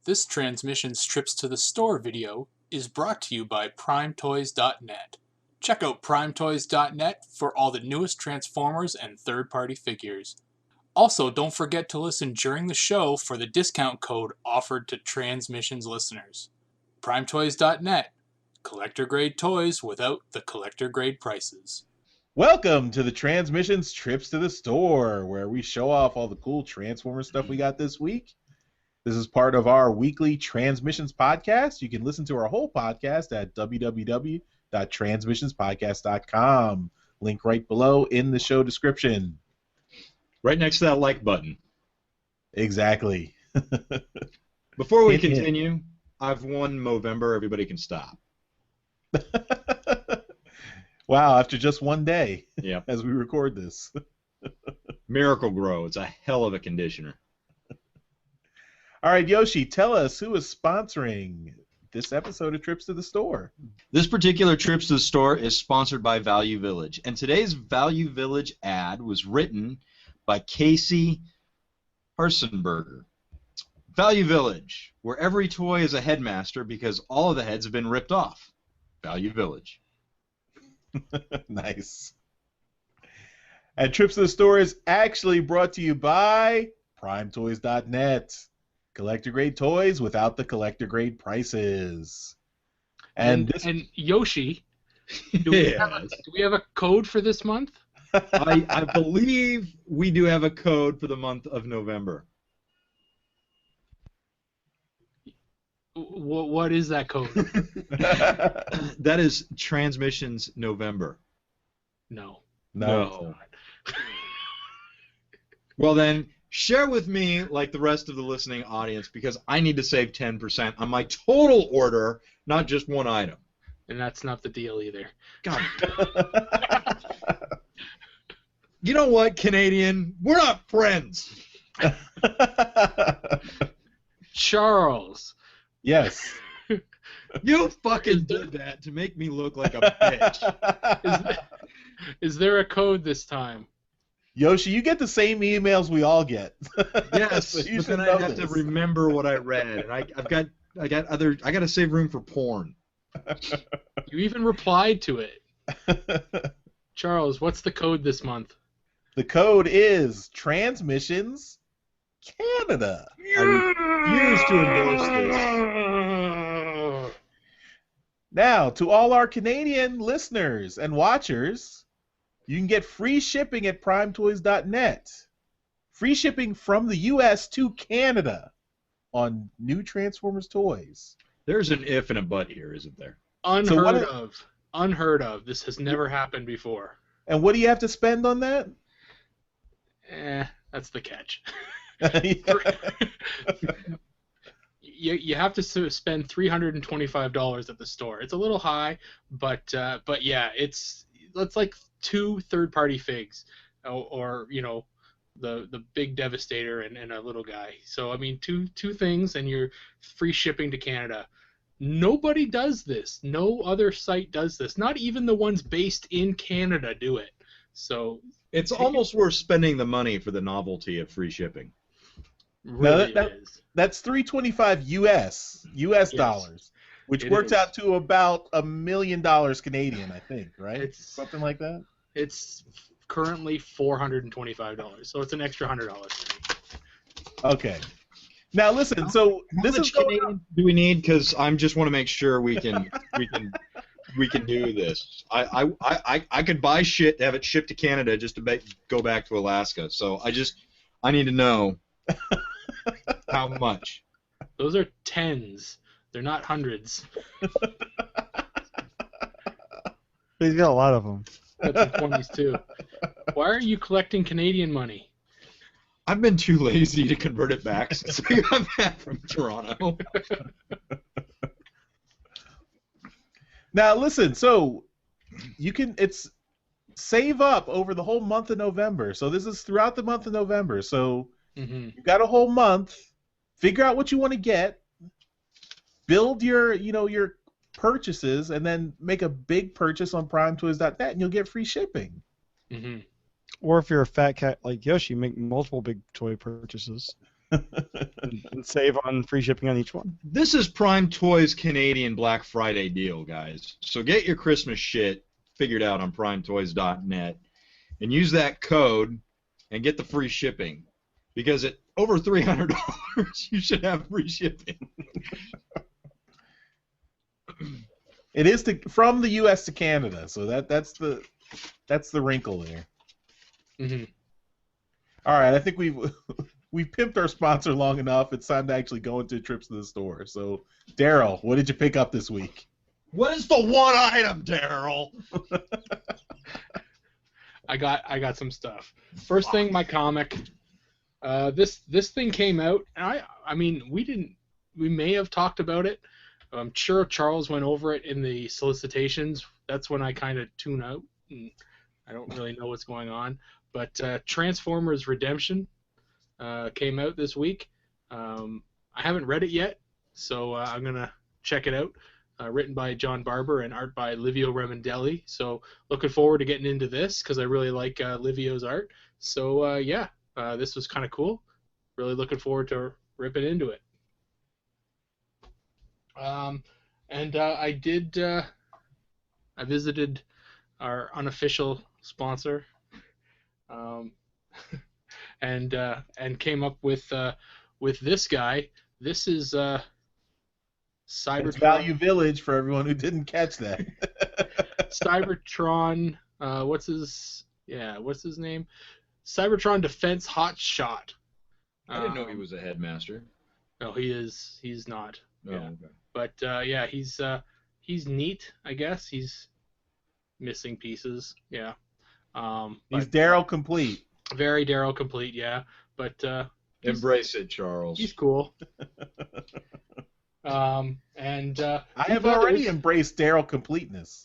This Transmissions Trips to the Store video is brought to you by PrimeToys.net. Check out PrimeToys.net for all the newest Transformers and third-party figures. Also, don't forget to listen during the show for the discount code offered to Transmissions listeners. PrimeToys.net. Collector-grade toys without the collector-grade prices. Welcome to the Transmissions Trips to the Store, where we show off all the cool Transformer stuff we got this week. This is part of our weekly Transmissions podcast. You can listen to our whole podcast at www.transmissionspodcast.com. Link right below in the show description. Right next to that like button. Exactly. Before we continue, I've won Movember. Everybody can stop. Wow, after just one day, Yep. as we record this. Miracle Grow. It's a hell of a conditioner. All right, Yoshi, tell us who is sponsoring this episode of Trips to the Store. This particular Trips to the Store is sponsored by Value Village, and today's Value Village ad was written by Casey Harsenberger. Value Village, where every toy is a headmaster because all of the heads have been ripped off. Value Village. Nice. And Trips to the Store is actually brought to you by PrimeToys.net. Collector-grade toys without the collector-grade prices. And Yoshi, do we have a code for this month? I believe we do have a code for the month of November. What is that code? That is Transmissions November. No. Well then, share with me like the rest of the listening audience because I need to save 10% on my total order, not just one item. And that's not the deal either. God. You know what, Canadian? We're not friends. Charles. Yes. You fucking did that to make me look like a bitch. Is there a code this time? Yoshi, you get the same emails we all get. Yes, so you but should then know I have to remember what I read, and I got to save room for porn. You even replied to it. Charles, what's the code this month? The code is Transmissions Canada. I refuse to endorse this. Now, to all our Canadian listeners and watchers, you can get free shipping at PrimeToys.net. Free shipping from the U.S. to Canada on new Transformers toys. There's an if and a but here, isn't there? Unheard of. Unheard of. This has never happened before. And what do you have to spend on that? That's the catch. You have to spend $325 at the store. It's a little high, but yeah, it's like 2 third-party figs, or you know, the big Devastator and a little guy. So I mean, two things, and you're free shipping to Canada. Nobody does this. No other site does this. Not even the ones based in Canada do it. So it's almost worth spending the money for the novelty of free shipping. Really, it is. That's $325 US dollars, which works out to about $1 million Canadian, I think, right? It's something like that. It's currently $425, so it's an extra $100. Okay. Now listen. So this is Canadian do we need? Because I just want to make sure we can do this. I could buy shit to have it shipped to Canada just to go back to Alaska. So I need to know how much. Those are tens. They're not hundreds. He's got a lot of them. Got some 20s too. Why are you collecting Canadian money? I've been too lazy to convert it back since I got back from Toronto. Now listen, so it's save up over the whole month of November. So this is throughout the month of November. So you've got a whole month. Figure out what you want to get. Build your purchases, and then make a big purchase on PrimeToys.net, and you'll get free shipping. Mm-hmm. Or if you're a fat cat like Yoshi, make multiple big toy purchases. and save on free shipping on each one. This is Prime Toys Canadian Black Friday deal, guys. So get your Christmas shit figured out on primetoys.net and use that code and get the free shipping. Because at over $300, you should have free shipping. It is from the U.S. to Canada, so that's the wrinkle there. Mm-hmm. All right, I think we've pimped our sponsor long enough. It's time to actually go into trips to the store. So, Darryl, what did you pick up this week? What is the one item, Darryl? I got some stuff. First thing, my comic. This thing came out, and I mean we may have talked about it. I'm sure Charles went over it in the solicitations. That's when I kind of tune out, and I don't really know what's going on. But Transformers Redemption came out this week. I haven't read it yet, so I'm gonna check it out. Written by John Barber and art by Livio Remondelli. So looking forward to getting into this because I really like Livio's art. So this was kind of cool. Really looking forward to ripping into it. I visited our unofficial sponsor, and came up with this guy. This is Cybertron. It's Value Village for everyone who didn't catch that. Cybertron. What's his name? Cybertron Defense Hot Shot. I didn't know he was a headmaster. No, he is. He's not. Oh, Yeah. okay. But he's neat. I guess he's missing pieces. Yeah. He's Darryl complete. Very Darryl complete. Yeah. But Embrace it, Charles. he's cool. I I have already embraced Darryl completeness.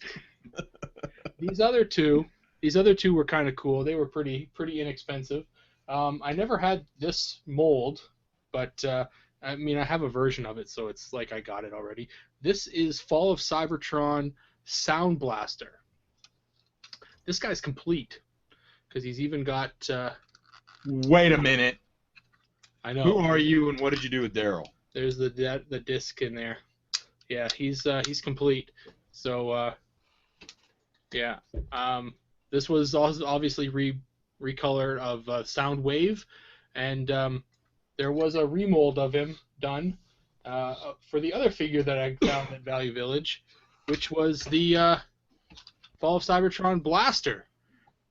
These other two were kind of cool. They were pretty inexpensive. I never had this mold, but I mean I have a version of it, so it's like I got it already. This is Fall of Cybertron Sound Blaster. This guy's complete because he's even got. Wait a minute. I know. Who are you and what did you do with Darryl? There's the disc in there. Yeah, he's complete. So this was also obviously recolored of Soundwave, and there was a remold of him done for the other figure that I found at Value Village, which was the Fall of Cybertron Blaster.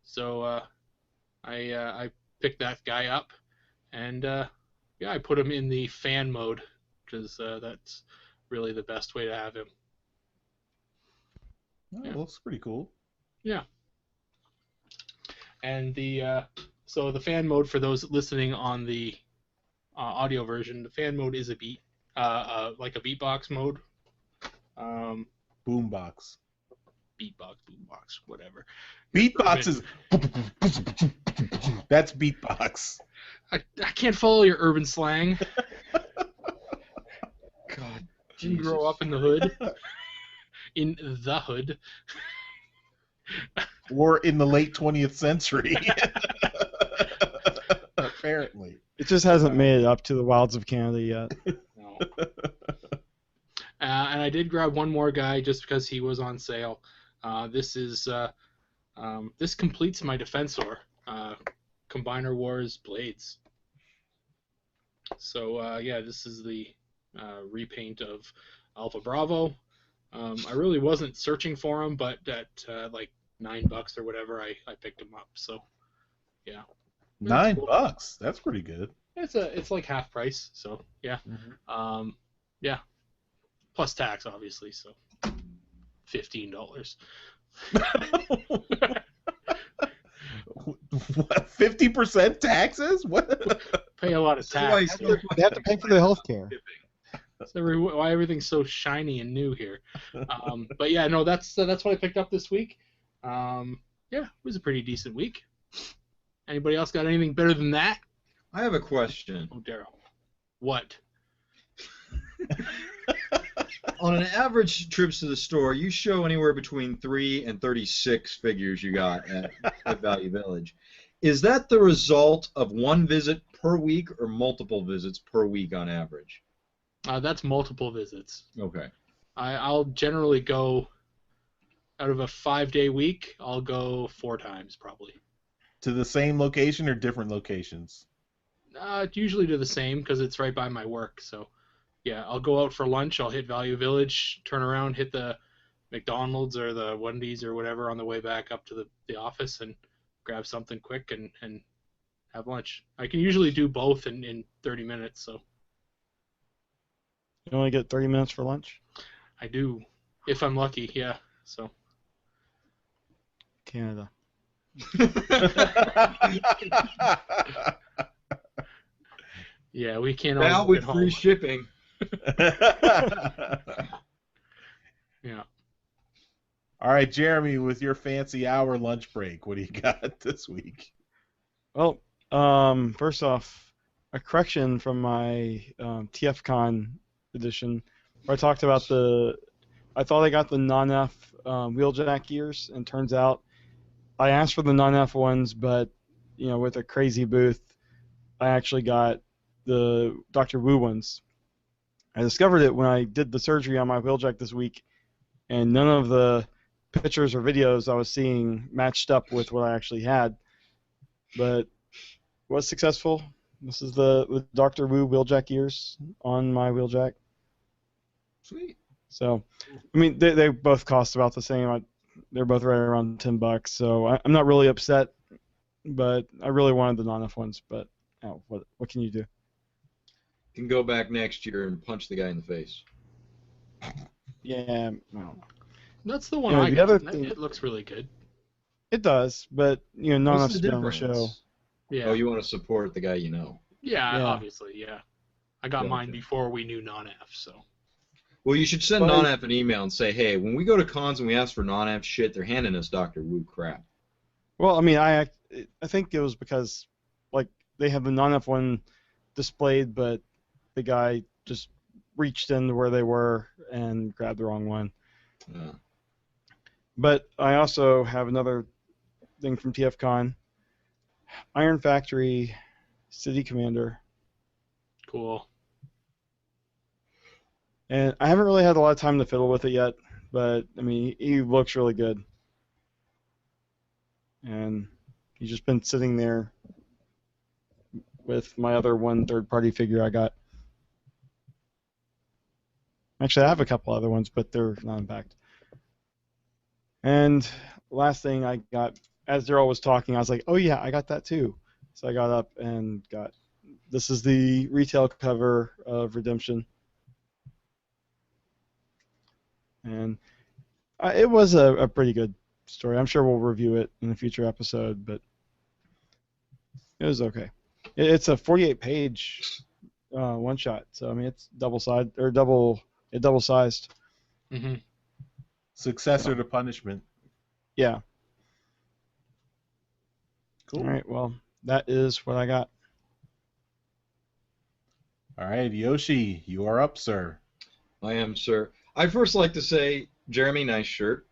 So I picked that guy up, and I put him in the fan mode because that's really the best way to have him. Oh, yeah. Looks pretty cool. Yeah. And the fan mode, for those listening on the audio version, the fan mode is like a beatbox mode. Boombox. Boombox, whatever. Beatbox is. That's beatbox. I can't follow your urban slang. God, Didn't grow up in the hood. In the hood. Or in the late 20th century. Apparently. It just hasn't made it up to the wilds of Canada yet. No. And I did grab one more guy just because he was on sale. This completes my Defensor, Combiner Wars Blades. So this is the repaint of Alpha Bravo. I really wasn't searching for him, but at like $9 or whatever, I picked him up. So yeah, $9. That's pretty good. It's like half price. So yeah, plus tax obviously. So $15. What, 50% taxes? What? Pay a lot of tax. They have to pay for the health care. That's why everything's so shiny and new here. But yeah, no, that's what I picked up this week. It was a pretty decent week. Anybody else got anything better than that? I have a question. Oh, Darryl. What? On an average trips to the store, you show anywhere between 3 and 36 figures you got at Value Village. Is that the result of one visit per week or multiple visits per week on average? That's multiple visits. Okay. I'll generally go, out of a 5-day week, I'll go 4 times probably. To the same location or different locations? Usually to the same because it's right by my work. So, yeah, I'll go out for lunch. I'll hit Value Village, turn around, hit the McDonald's or the Wendy's or whatever on the way back up to the office and grab something quick and have lunch. I can usually do both in 30 minutes. So You only get 30 minutes for lunch? I do, if I'm lucky, yeah. So Canada. yeah, we can't Now all with get free home. shipping. Yeah. All right, Jeremy, with your fancy hour lunch break, what do you got this week? Well, first off, a correction from my TFCon edition, where I talked about I thought I got the non-F wheeljack gears, and turns out I asked for the non-F ones, but with a crazy booth, I actually got the Dr. Wu ones. I discovered it when I did the surgery on my wheeljack this week, and none of the pictures or videos I was seeing matched up with what I actually had, but was successful. This is the Dr. Wu wheeljack gears on my wheeljack. Sweet. So, I mean, they both cost about the same. They're both right around $10, so I'm not really upset, but I really wanted the non-F ones, but what can you do? You can go back next year and punch the guy in the face. Yeah, well, That's the one Yeah, I the got. other thing- It looks really good. it does, but What's non-F's the been on the difference? show. Yeah. Oh, you want to support the guy you know. Yeah, Yeah. obviously, yeah. I got Gotcha. mine before we knew non-F, so. Well, you should send But- non-F an email and say, hey, when we go to cons and we ask for non-F shit, they're handing us Dr. Wu crap. Well, I mean, I think it was because they had the non-F one displayed, but the guy just reached in where they were and grabbed the wrong one. But I also have another thing from TFCon. Iron Factory City Commander. Cool. And I haven't really had a lot of time to fiddle with it yet, but I mean, he looks really good. And he's just been sitting there with my other one third-party figure I got. Actually, I have a couple other ones, but they're not unpacked. And last thing I got, as Darryl was talking, I was like, oh yeah, I got that too. So I got up and got, this is the retail cover of Redemption. And it was a pretty good story. I'm sure we'll review it in a future episode, but it was okay. It's a 48-page one shot, so I mean it's double-sized. Mm-hmm. Successor to Punishment. Yeah. Cool. All right. Well, that is what I got. All right, Yoshi, you are up, sir. I am, sir. I'd first like to say, Jeremy, nice shirt.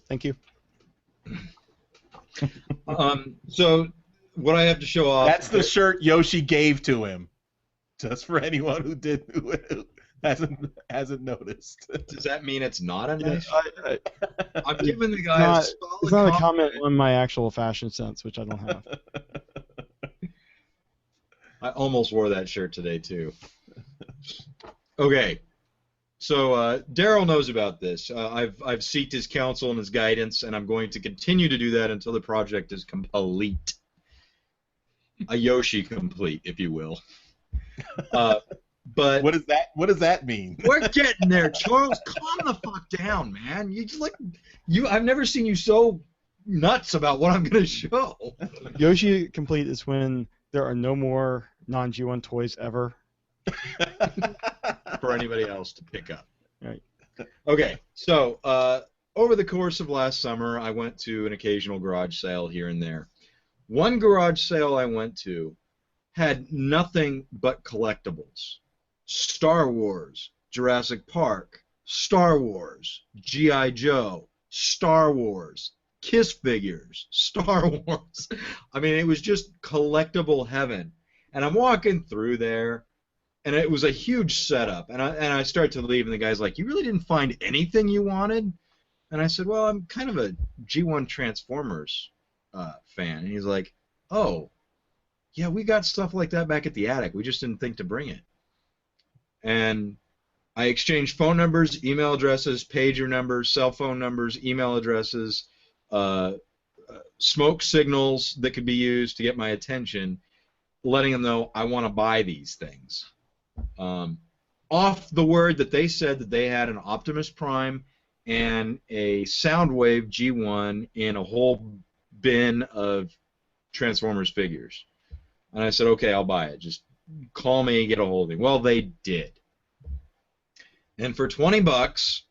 Thank you. So what I have to show off. That's the shirt Yoshi gave to him. Just for anyone who hasn't noticed. Does that mean it's not a nice? I, I'm giving the guy a solid it's not a comment compliment. on my actual fashion sense, which I don't have. I almost wore that shirt today too. Okay, so Darryl knows about this. I've sought his counsel and his guidance, and I'm going to continue to do that until the project is complete. A Yoshi complete, if you will. But What does that mean? we're getting there, Charles. Calm the fuck down, man. I've never seen you so nuts about what I'm gonna show. Yoshi complete is when there are no more non-G1 toys ever. For anybody else to pick up. Right. Okay, so over the course of last summer, I went to an occasional garage sale here and there. One garage sale I went to had nothing but collectibles. Star Wars, Jurassic Park, Star Wars, G.I. Joe, Star Wars, Kiss figures, Star Wars. I mean, it was just collectible heaven. And I'm walking through there, and it was a huge setup. And I start to leave, and the guy's like, "You really didn't find anything you wanted?" And I said, "Well, I'm kind of a G1 Transformers fan." And he's like, "Oh, yeah, we got stuff like that back at the attic. We just didn't think to bring it." And I exchanged phone numbers, email addresses, pager numbers, cell phone numbers, email addresses, smoke signals that could be used to get my attention, letting them know I want to buy these things. Off the word that they said that they had an Optimus Prime and a Soundwave G1 in a whole bin of Transformers figures. And I said, okay, I'll buy it. Just call me and get a hold of me. Well, they did. And for $20,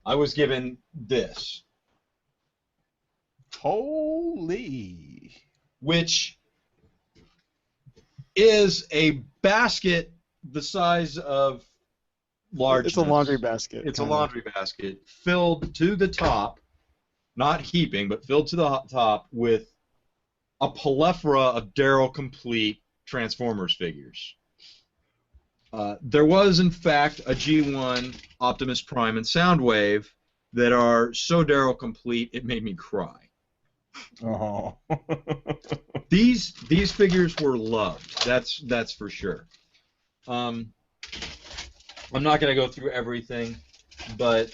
I was given this. Holy. Which is a basket the size of large. It's a laundry basket. It's a laundry basket filled to the top, not heaping, but filled to the top with a plethora of Darryl complete Transformers figures. There was, in fact, a G1 Optimus Prime and Soundwave that are so Darryl complete it made me cry. Oh. These figures were loved. That's for sure. I'm not going to go through everything, but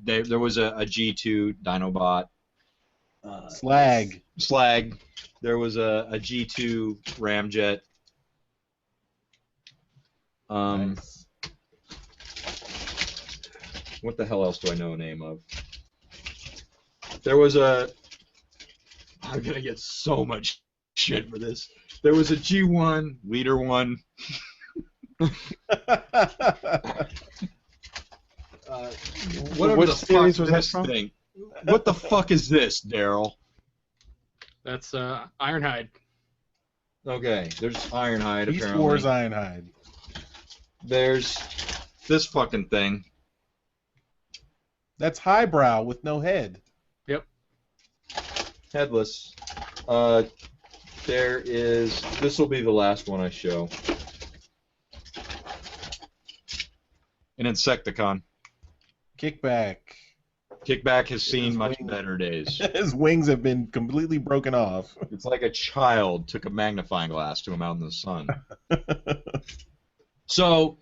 there was a G2 Dinobot. Slag. There was a G2 Ramjet. Nice. What the hell else do I know the name of? There was a... I'm going to get so much shit for this. There was a G1, Leader 1. Whatever Which the fuck series was that this from? thing. What the fuck is this, Darryl? That's Ironhide. Okay, there's Ironhide, Beast apparently. Wars Ironhide. There's this fucking thing. That's highbrow with no head. Yep. Headless. There is... This will be the last one I show. An Insecticon. Kickback. Kickback has seen His much wings. better days. His wings have been completely broken off. It's like a child took a magnifying glass to him out in the sun. So,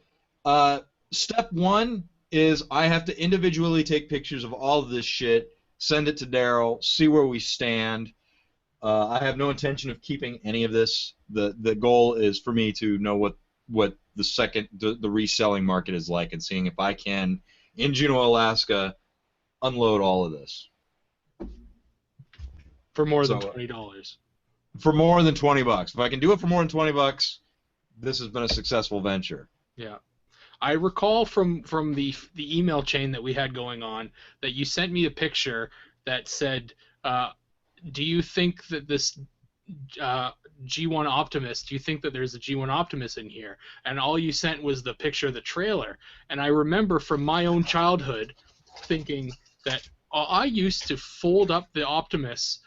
step one is I have to individually take pictures of all of this shit, send it to Darryl, see where we stand. I have no intention of keeping any of this. The goal is for me to know what the reselling market is like and seeing if I can, in Juneau, Alaska, unload all of this. For more than $20. For more than $20. If I can do it for more than $20, this has been a successful venture. Yeah. I recall from the email chain that we had going on that you sent me a picture that said, do you think that this G1 Optimus, do you think that there's a G1 Optimus in here? And all you sent was the picture of the trailer. And I remember from my own childhood thinking that I used to fold up the Optimus,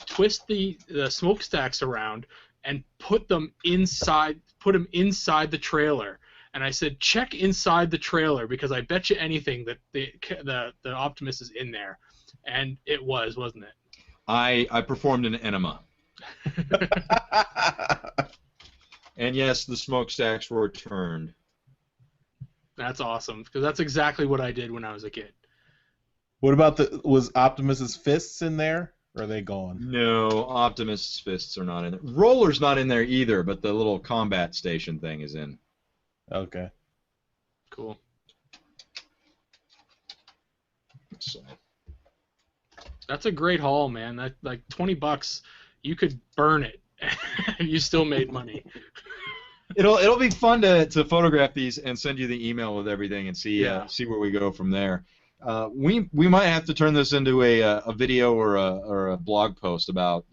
twist the smokestacks around, and put them inside the trailer. And I said, check inside the trailer because I bet you anything that the Optimus is in there. And it was, wasn't it? I performed an enema. And yes, the smokestacks were returned. That's awesome because that's exactly what I did when I was a kid. What about was Optimus's fists in there? Or are they gone? No, Optimus' fists are not in there. Roller's not in there either, but the little combat station thing is in. Okay. Cool. So. That's a great haul, man. That like $20, you could burn it, and you still made money. It'll be fun to photograph these and send you the email with everything and see where we go from there. We might have to turn this into a video or a blog post about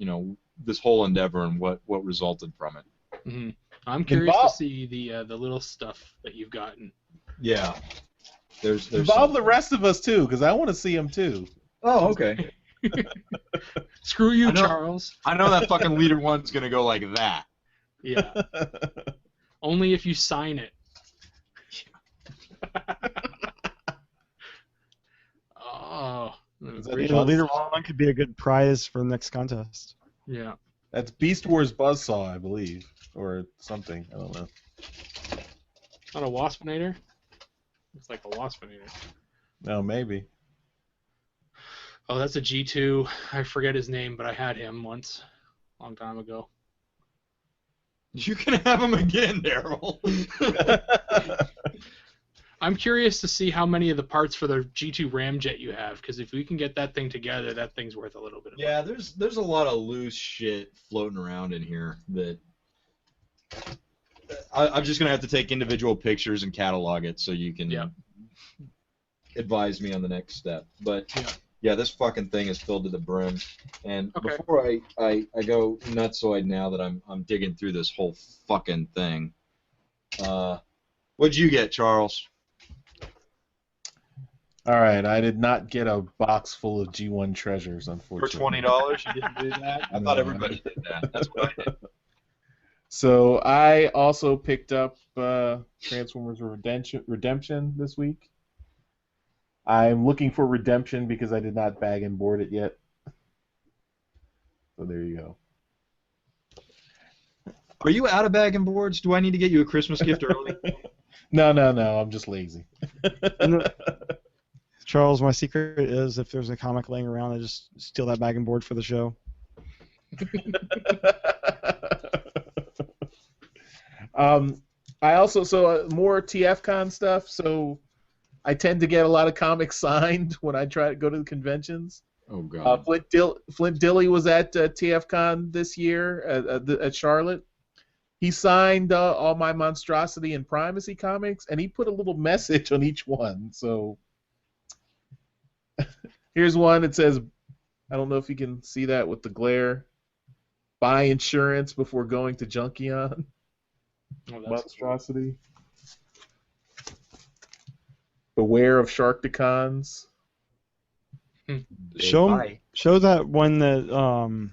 this whole endeavor and what resulted from it. Mm-hmm. I'm curious to see the little stuff that you've gotten. Yeah. There's Involve the rest of us too, because I want to see them too. Oh, okay. Screw you, Charles. I know that fucking leader one's gonna go like that. Yeah. Only if you sign it. Oh. The leader one could be a good prize for the next contest. Yeah. That's Beast Wars Buzzsaw, I believe, or something. I don't know. Not a Waspinator? It's like a Waspinator. No, maybe. Oh, that's a G2. I forget his name, but I had him once, a long time ago. You can have him again, Darryl. I'm curious to see how many of the parts for the G2 Ramjet you have, because if we can get that thing together, that thing's worth a little bit of money. There's a lot of loose shit floating around in here that I'm just gonna have to take individual pictures and catalog it so you can advise me on the next step. But yeah, this fucking thing is filled to the brim. And before I go nutsoid now that I'm digging through this whole fucking thing, what'd you get, Charles? All right, I did not get a box full of G1 treasures, unfortunately. For $20, you didn't do that? I thought everybody did that. That's what I did. So I also picked up Transformers Redemption this week. I'm looking for Redemption because I did not bag and board it yet. So there you go. Are you out of bag and boards? Do I need to get you a Christmas gift early? No, I'm just lazy. Charles, my secret is if there's a comic laying around, I just steal that bag and board for the show. I also more TFCon stuff. So I tend to get a lot of comics signed when I try to go to the conventions. Oh God. Flint Dilly was at TFCon this year at Charlotte. He signed all my Monstrosity and Primacy comics, and he put a little message on each one. So here's one. It says, I don't know if you can see that with the glare. Buy insurance before going to Junkion. Oh, Monstrosity. Beware of Sharkticons. Show that one that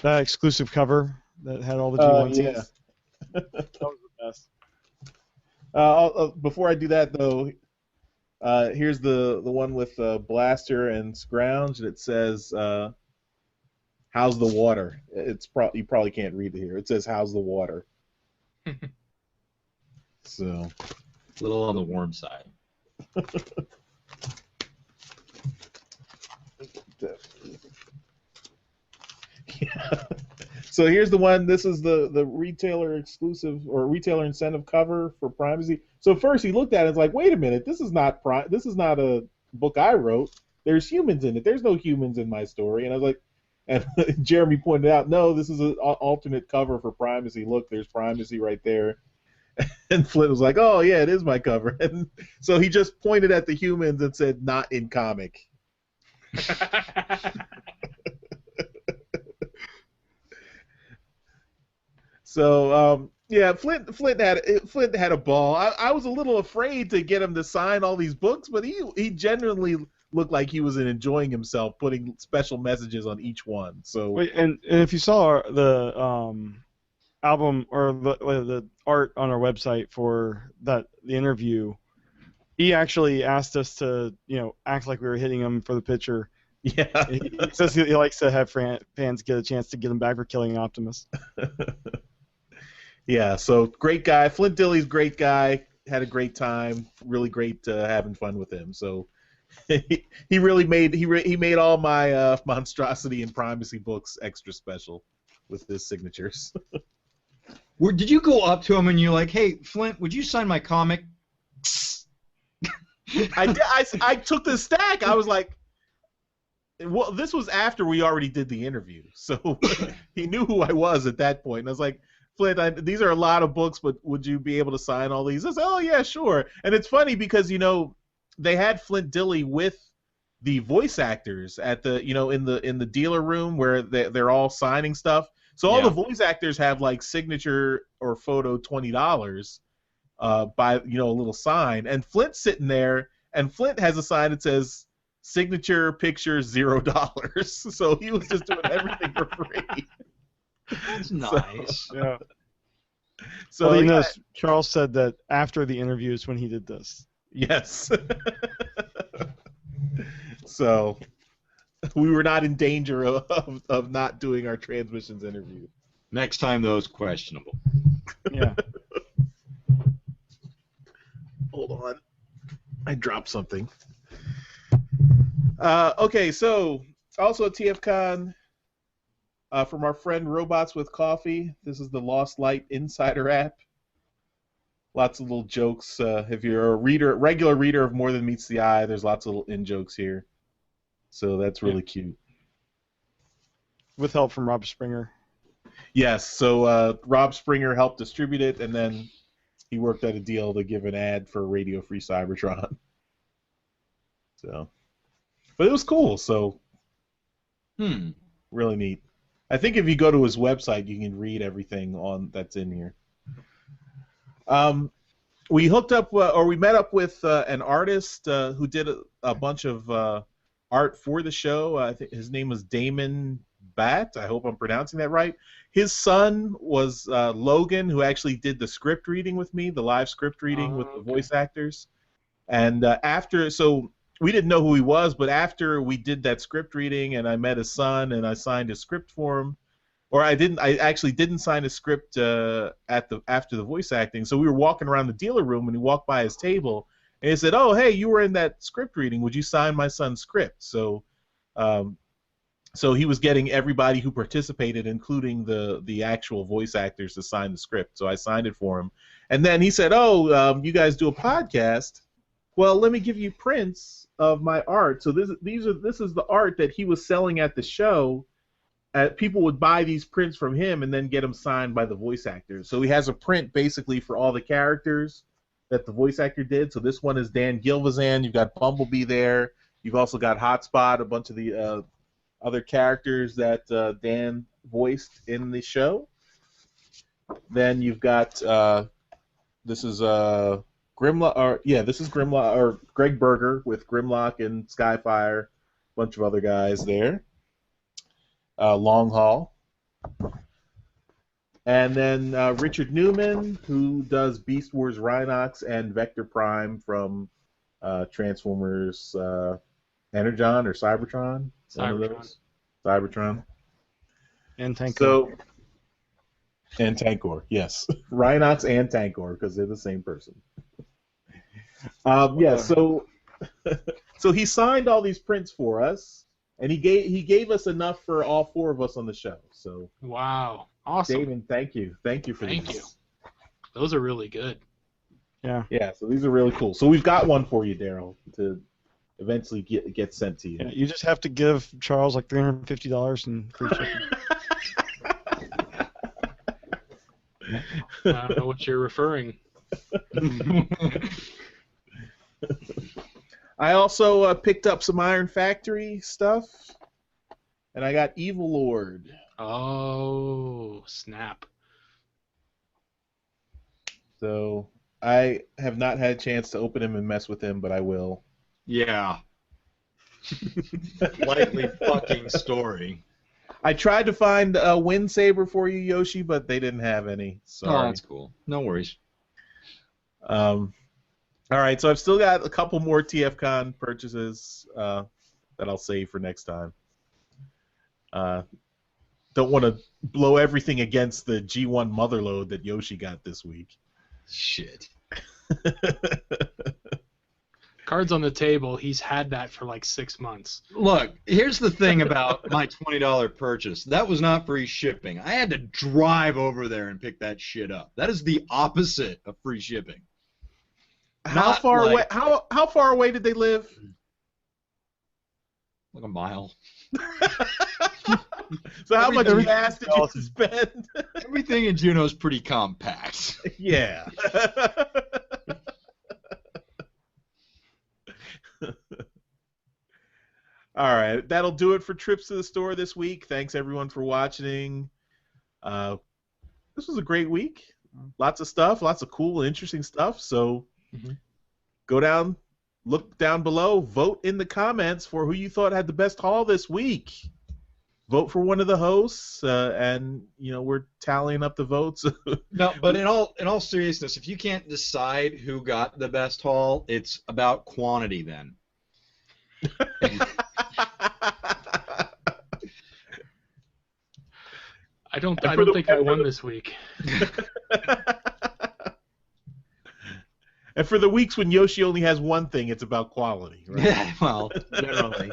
that exclusive cover that had all the G1 scenes. That was the best. Before I do that though, here's the one with Blaster and Scrounge, and it says, "How's the water?" You probably can't read it here. It says, "How's the water?" So a little on the warm side. Yeah. So here's the one. This is the retailer exclusive or retailer incentive cover for Primacy. So first he looked at it and was like, wait a minute, this is not a book I wrote. There's humans in it. There's no humans in my story. And I was like, and Jeremy pointed out, no, this is an alternate cover for Primacy. Look, there's Primacy right there. And Flint was like, oh yeah, it is my cover. And so he just pointed at the humans and said, not in comic. So yeah, Flint had a ball. I was a little afraid to get him to sign all these books, but he genuinely looked like he was enjoying himself, putting special messages on each one. So and if you saw the album or the art on our website for the interview, he actually asked us to act like we were hitting him for the picture. Yeah, he says he likes to have fans get a chance to get him back for killing an Optimus. Yeah, so great guy. Flint Dilly's great guy. Had a great time. Really great having fun with him. So he really made all my Monstrosity and Primacy books extra special with his signatures. Did you go up to him and you're like, hey, Flint, would you sign my comic? I took the stack. I was like, well, this was after we already did the interview, so he knew who I was at that point. And I was like, Flint, these are a lot of books, but would you be able to sign all these? I said, oh yeah, sure. And it's funny because they had Flint Dilly with the voice actors at the in the dealer room where they're all signing stuff. So all the voice actors have like signature or photo $20. by a little sign, and Flint's sitting there, and Flint has a sign that says signature picture $0. So he was just doing everything for free. That's nice. Yeah. So Well, yeah, Charles said that after the interviews when he did this. yes. So we were not in danger of not doing our transmissions interview. Next time, those questionable. Yeah. Hold on. I dropped something. Okay, so also at TFCon, from our friend Robots with Coffee, this is the Lost Light Insider app. Lots of little jokes. If you're a regular reader of More Than Meets the Eye, there's lots of little in-jokes here. So that's really cute. With help from Rob Springer. Yes, so Rob Springer helped distribute it, and then he worked out a deal to give an ad for Radio Free Cybertron. So, but it was cool. So, really neat. I think if you go to his website, you can read everything that's in here. We hooked up, or we met up with an artist who did a bunch of art for the show. I think his name was Damon Bat. I hope I'm pronouncing that right. His son was Logan, who actually did the script reading with me, the live script reading with the voice actors. And so we didn't know who he was, but after we did that script reading and I met his son and I signed his script for him, or I actually didn't sign a script after the voice acting. So we were walking around the dealer room and he walked by his table and he said, "Oh, hey, you were in that script reading. Would you sign my son's script?" So so he was getting everybody who participated, including the actual voice actors, to sign the script. So I signed it for him. And then he said, "Oh, you guys do a podcast? Well, let me give you prints of my art." So this is the art that he was selling at the show. People would buy these prints from him and then get them signed by the voice actors. So he has a print basically for all the characters that the voice actor did. So this one is Dan Gilvezan. You've got Bumblebee there. You've also got Hotspot, a bunch of the other characters that Dan voiced in the show. Then you've got this is Grimlock, this is Grimlock, or Greg Berger with Grimlock and Skyfire, a bunch of other guys there. Long Haul. And then Richard Newman, who does Beast Wars Rhinox and Vector Prime from Transformers Energon or Cybertron. Cybertron. And Tankor. And Tankor, yes. Rhinox and Tankor, because they're the same person. So he signed all these prints for us, and he gave us enough for all four of us on the show. So wow, awesome, David, thank you for these. Thank you. Those are really good. Yeah. Yeah, so these are really cool. So we've got one for you, Darryl, to eventually get sent to you. Yeah, you just have to give Charles like $350 and free shipping. I don't know what you're referring. I also picked up some Iron Factory stuff, and I got Evil Lord. Oh, snap. So I have not had a chance to open him and mess with him, but I will. Yeah. Likely fucking story. I tried to find a Wind Saber for you, Yoshi, but they didn't have any. Sorry. Oh, that's cool. No worries. All right, so I've still got a couple more TFCon purchases that I'll save for next time. Don't want to blow everything against the G1 Motherload that Yoshi got this week. Shit. Cards on the table, he's had that for like 6 months. Look, here's the thing about my $20 purchase. That was not free shipping. I had to drive over there and pick that shit up. That is the opposite of free shipping. How far away? How far away did they live? Like a mile. So how much gas did you spend? Everything in Juneau is pretty compact. Yeah. All right, that'll do it for Trips to the Store this week. Thanks everyone for watching. This was a great week. lots of stuff, lots of cool, interesting stuff. So go down, look down below, vote in the comments for who you thought had the best haul this week. Vote for one of the hosts, and we're tallying up the votes. No, but in all seriousness, if you can't decide who got the best haul, it's about quantity then. I don't think I won this week. And for the weeks when Yoshi only has one thing, it's about quality, right? Yeah, well, generally.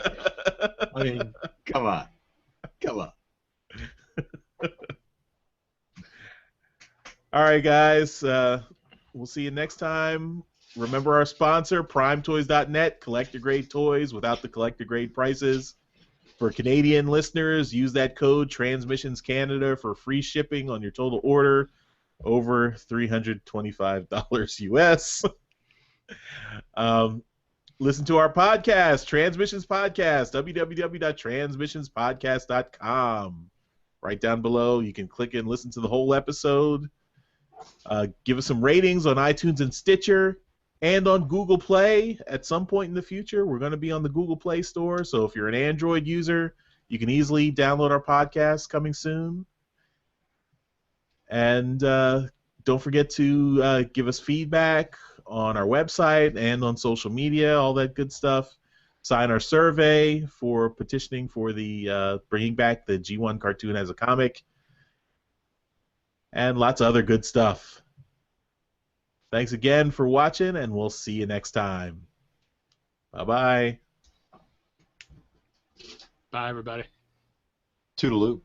I mean, come on. All right, guys. We'll see you next time. Remember our sponsor, PrimeToys.net. Collector-grade toys without the collector-grade prices. For Canadian listeners, use that code TransmissionsCanada for free shipping on your total order over $325 US. Listen to our podcast, Transmissions Podcast, www.transmissionspodcast.com. Right down below, you can click and listen to the whole episode. Give us some ratings on iTunes and Stitcher and on Google Play. At some point in the future, we're going to be on the Google Play Store, so if you're an Android user, you can easily download our podcast coming soon. And don't forget to give us feedback on our website and on social media, all that good stuff. Sign our survey for petitioning for the bringing back the G1 cartoon as a comic. And lots of other good stuff. Thanks again for watching, and we'll see you next time. Bye-bye. Bye, everybody. Toodaloo.